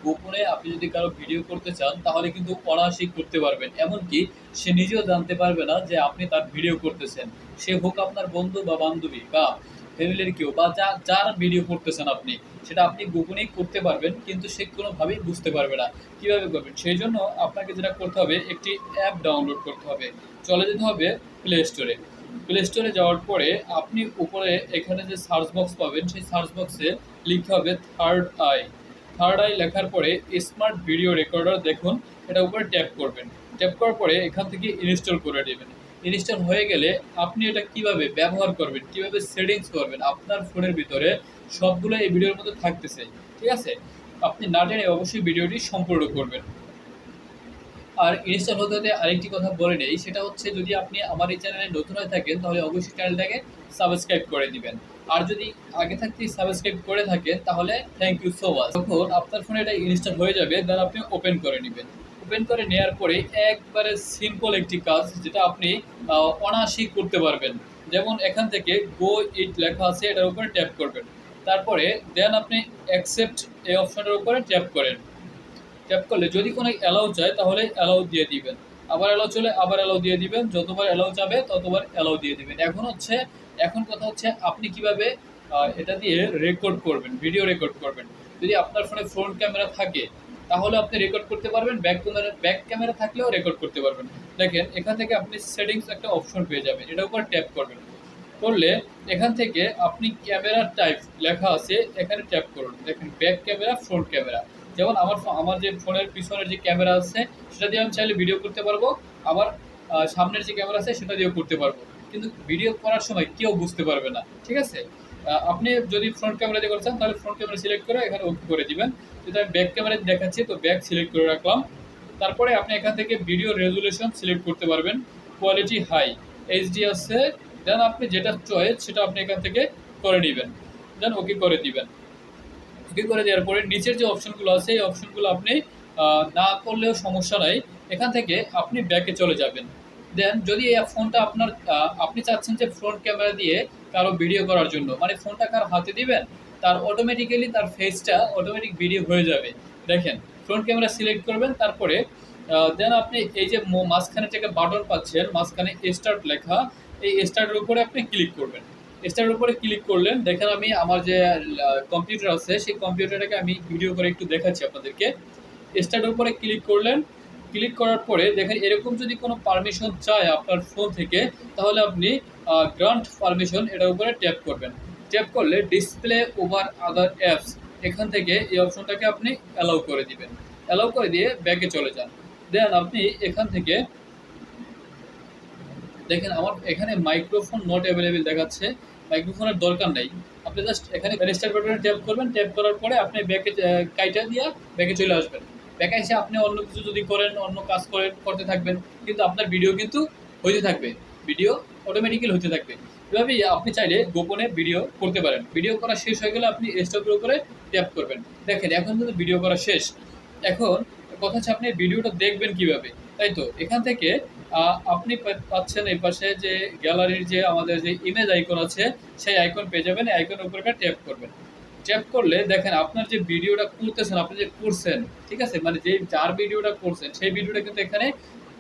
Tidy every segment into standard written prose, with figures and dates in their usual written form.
গোপনে আপনি যদি কারো ভিডিও করতে চান তাহলে কিন্তু অনায়াসেই করতে পারবেন। এমনকি সে নিজেও জানতে পারবে না যে আপনি তার ভিডিও করতেছেন। সে হোক আপনার বন্ধু বা বান্ধবী বা ফ্যামিলির কেউ বা যার ভিডিও করতেছেন আপনি, সেটা আপনি গোপনেই করতে পারবেন কিন্তু সে কোনোভাবেই বুঝতে পারবে না। কিভাবে করবেন? সেইজন্য আপনাকে যেটা করতে হবে, একটি অ্যাপ ডাউনলোড করতে হবে। চলে যেতে হবে প্লে স্টোরে। প্লে স্টোরে যাওয়ার পরে আপনি উপরে এখানে যে সার্চ বক্স পাবেন, সেই সার্চ বক্সে লিখতে হবে থার্ড আই। থার্ড আই লেখার পরে স্মার্ট ভিডিও রেকর্ডার দেখুন, এটা উপরে ট্যাপ করবেন। ট্যাপ করার পরে এখান থেকে ইনস্টল করে নেবেন। ইনস্টল হয়ে গেলে আপনি এটা কিভাবে ব্যবহার করবেন, কিভাবে সেটিংস করবেন, আপনার ফোনের ভিতরে সবগুলো এই ভিডিওর মধ্যে থাকতেছে। ঠিক আছে? আপনি না জেনে অবশ্যই ভিডিওটি সম্পূর্ণ করবেন। আর ইনস্টল হতে হতে আরেকটি কথা বলে নেই, সেটা হচ্ছে যদি আপনি আমার এই চ্যানেলে নতুন হয়ে থাকেন তাহলে অবশ্যই চ্যানেলটাকে সাবস্ক্রাইব করে দিবেন। আর যদি আগে থাকতেই সাবস্ক্রাইব করে থাকেন তাহলে থ্যাংক ইউ সো মাচ। যখন আপনার ফোনে এটা ইনস্টল হয়ে যাবে দেন আপনি ওপেন করে নেবেন। ওপেন করে নেওয়ার পরে একবারে সিম্পল একটি কাজ যেটা আপনি অনায়াসেই করতে পারবেন। যেমন এখান থেকে গো ইট লেখা আছে, এটার উপরে ট্যাপ করবেন। তারপরে দেন আপনি অ্যাকসেপ্ট এই অপশনের উপরে ট্যাপ করেন। ট্যাপ করলে যদি কোনো অ্যালাউ চায় তাহলে অ্যালাউ দিয়ে দিবেন, আবার অ্যালাউ চলে আবার অ্যালাউ দিয়ে দিবেন, যতবার অ্যালাউ যাবে ততবার অ্যালাউ দিয়ে দিবেন। এখন কথা হচ্ছে আপনি কিভাবে এটা দিয়ে রেকর্ড করবেন, ভিডিও রেকর্ড করবেন। যদি আপনার ফোনে ফ্রন্ট ক্যামেরা থাকে তাহলে আপনি রেকর্ড করতে পারবেন, ব্যাক ক্যামেরা থাকলেও রেকর্ড করতে পারবেন। দেখেন এখান থেকে আপনি সেটিংস একটা অপশন পেয়ে যাবেন, এটার উপর ট্যাপ করবেন। করলে এখান থেকে আপনি ক্যামেরা টাইপ লেখা আছে, এখানে ট্যাপ করুন। দেখেন ব্যাক ক্যামেরা, ফ্রন্ট ক্যামেরা। যেমন আমার যে ফোনের পিছনের যে ক্যামেরা আছে সেটা দিয়ে আমি চাইলে ভিডিও করতে পারবো, আবার সামনের যে ক্যামেরা আছে সেটা দিয়েও করতে পারবো, কিন্তু ভিডিও করার সময় কেউ বুঝতে পারবে না। ঠিক আছে? আপনি যদি ফ্রন্ট ক্যামেরা দিয়ে করতে চান তাহলে ফ্রন্ট ক্যামেরা সিলেক্ট করে এখানে ওকে করে দিবেন। যদি আমি ব্যাক ক্যামেরা দেখাচ্ছি তো ব্যাক সিলেক্ট করে রাখলাম। তারপরে আপনি এখান থেকে ভিডিও রেজুলেশন সিলেক্ট করতে পারবেন, কোয়ালিটি হাই, এইচডি আছে। দেন আপনি যেটা চয়েস সেটা আপনি এখান থেকে করে নেবেন, দেন ওকে করে দিবেন। ওকে করে দেওয়ার পরে নিচের যে অপশনগুলো আছে এই অপশনগুলো আপনি না করলেও সমস্যা নাই, এখান থেকে আপনি ব্যাকে চলে যাবেন। দেন যদি এই ফোনটা আপনার আপনি চাচ্ছেন যে ফ্রন্ট ক্যামেরা দিয়ে কারো ভিডিও করার জন্য, মানে ফোনটা কার হাতে দিবেন তার অটোমেটিক্যালি তার ফেসটা অটোমেটিক ভিডিও হয়ে যাবে। দেখেন ফ্রন্ট ক্যামেরা সিলেক্ট করবেন, তারপরে দেন আপনি এই যে মাঝখানে থেকে বাটন পাচ্ছেন, মাঝখানে স্টার্ট লেখা, এই স্টার্টের উপরে আপনি ক্লিক করবেন। স্টারের উপরে ক্লিক করলেন, দেখেন আমি আমার যে কম্পিউটার আছে সেই কম্পিউটারটাকে আমি ভিডিও করে একটু দেখাচ্ছি আপনাদেরকে। স্টার্টের উপরে ক্লিক করলেন, ক্লিক করার পরে দেখেন এরকম যদি কোনো পারমিশন চায় আপনার ফোন থেকে তাহলে আপনি গ্রান্ট পারমিশন এটার উপরে ট্যাপ করবেন। ট্যাপ করলে ডিসপ্লে ওভার আদার অ্যাপস, এখান থেকে এই অপশনটাকে আপনি অ্যালাউ করে দিবেন। অ্যালাউ করে দিয়ে ব্যাকে চলে যান। দেন আপনি এখান থেকে দেখেন আমার এখানে মাইক্রোফোন নট অ্যাভেলেবেল দেখাচ্ছে, মাইক্রোফোনের দরকার নেই। আপনি জাস্ট এখানে রেজিস্টার বাটনে ট্যাপ করবেন, ট্যাপ করার পরে আপনি ব্যাকে কাইটা দিয়ে ব্যাকে চলে আসবেন। ব্যাকে এসে আপনি অন্য কিছু যদি করেন, অন্য কাজ করতে থাকবেন, কিন্তু আপনার ভিডিও কিন্তু হইতে থাকবে, ভিডিও অটোমেটিক্যালি হতে থাকবে। এভাবেই আপনি চাইলে গোপনে ভিডিও করতে পারেন। ভিডিও করা শেষ হয়ে গেলে আপনি স্টপের উপরে ট্যাপ করবেন। দেখেন এখন কিন্তু ভিডিও করা শেষ। এখন কথা হচ্ছে আপনি ভিডিওটা দেখবেন কিভাবে, তাই তো? এখান থেকে আপনি পাচ্ছেন এই পাশে যে গ্যালারির যে আমাদের যে ইমেজ আইকন আছে সেই আইকন পেয়ে যাবেন। এই আইকনের উপরে ট্যাপ করবেন। ট্যাপ করলে দেখেন আপনার যে ভিডিওটা করতেছেন, আপনি যে করছেন, ঠিক আছে, মানে যার ভিডিওটা করছেন সেই ভিডিওটা কিন্তু এখানে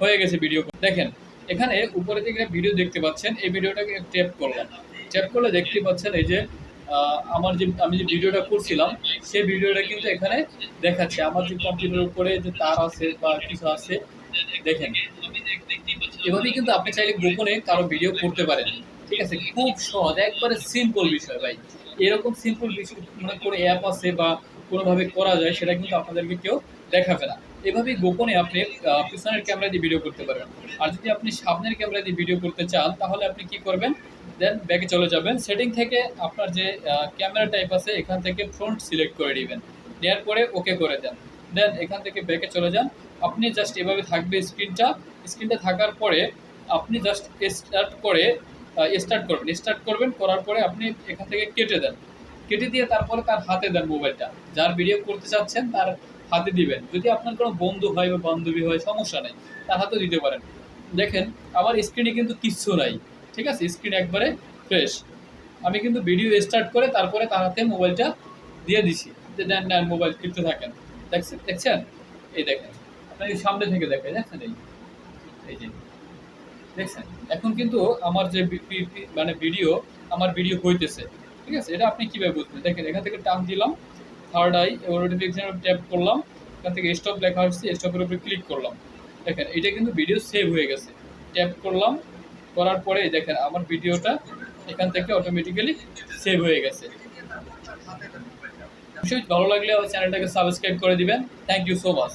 হয়ে গেছে ভিডিও। দেখেন এখানে উপরে দিকে ভিডিও দেখতে পাচ্ছেন, এই ভিডিওটাকে ট্যাপ করলাম। ট্যাপ করলে দেখতে পাচ্ছেন এই যে আমি যে ভিডিওটা করছিলাম সেই ভিডিওটা কিন্তু এখানে দেখাচ্ছে। আমার যে কম্পিউটারের উপরে যে তার আছে বা কিছু আছে, দেখেন এভাবেই কিন্তু আপনি চাইলে গোপনে কারো ভিডিও করতে পারেন। ঠিক আছে? খুব সহজ, একবারে সিম্পল বিষয় ভাই। এরকম সিম্পল বিষয় মানে কোনো অ্যাপ আছে বা কোনোভাবে করা যায় সেটা কিন্তু আপনাদেরকে কেউ দেখাবে না। এভাবেই গোপনে আপনি পিছনের ক্যামেরা দিয়ে ভিডিও করতে পারবেন। আর যদি আপনি সামনের ক্যামেরা দিয়ে ভিডিও করতে চান তাহলে আপনি কি করবেন, দেন ব্যাকে চলে যাবেন। সেটিং থেকে আপনার যে ক্যামেরা টাইপ আছে এখান থেকে ফ্রন্ট সিলেক্ট করে নেবেন। নেওয়ার পরে ওকে করে দেন। দেন এখান থেকে ব্যাকে চলে যান। আপনি জাস্ট এভাবে থাকবে স্ক্রিনটা থাকার পরে আপনি জাস্ট স্টার্ট করবেন। করার পরে আপনি এখান থেকে কেটে দেন। কেটে দিয়ে তারপরে তার হাতে দেন মোবাইলটা। যার ভিডিও করতে চাচ্ছেন তার হাতে দিবেন। যদি আপনার কোনো বন্ধু হয় বা বান্ধবী হয় সমস্যা নেই, তার হাতেও দিতে পারেন। দেখেন আমার স্ক্রিনে কিন্তু কিচ্ছু নাই। ঠিক আছে? স্ক্রিন একবারে ফ্রেশ। আমি কিন্তু ভিডিও স্টার্ট করে তারপরে তার হাতে মোবাইলটা দিয়ে দিছি যে নেন মোবাইল টিপতে থাকেন। দেখছেন? এই দেখেন, আপনার এই সামনে থেকে দেখেন, দেখছেন? এই যে দেখছেন? এখন কিন্তু আমার যে মানে ভিডিও, আমার ভিডিও হইতেছে। ঠিক আছে? এটা আপনি কিভাবে বুঝবেন? দেখেন এখান থেকে টান দিলাম, থার্ড আই এবার নোটিফিকেশন ট্যাপ করলাম। এখান থেকে স্টপ লেখা আসছে, স্টপের উপরে ক্লিক করলাম। দেখেন এটা কিন্তু ভিডিও সেভ হয়ে গেছে। ট্যাপ করলাম, করার পরে দেখেন আমার ভিডিওটা এখান থেকে অটোমেটিক্যালি সেভ হয়ে গেছে। অবশ্যই ভালো লাগলে আমার চ্যানেলটাকে সাবস্ক্রাইব করে দিবেন। Thank you so much.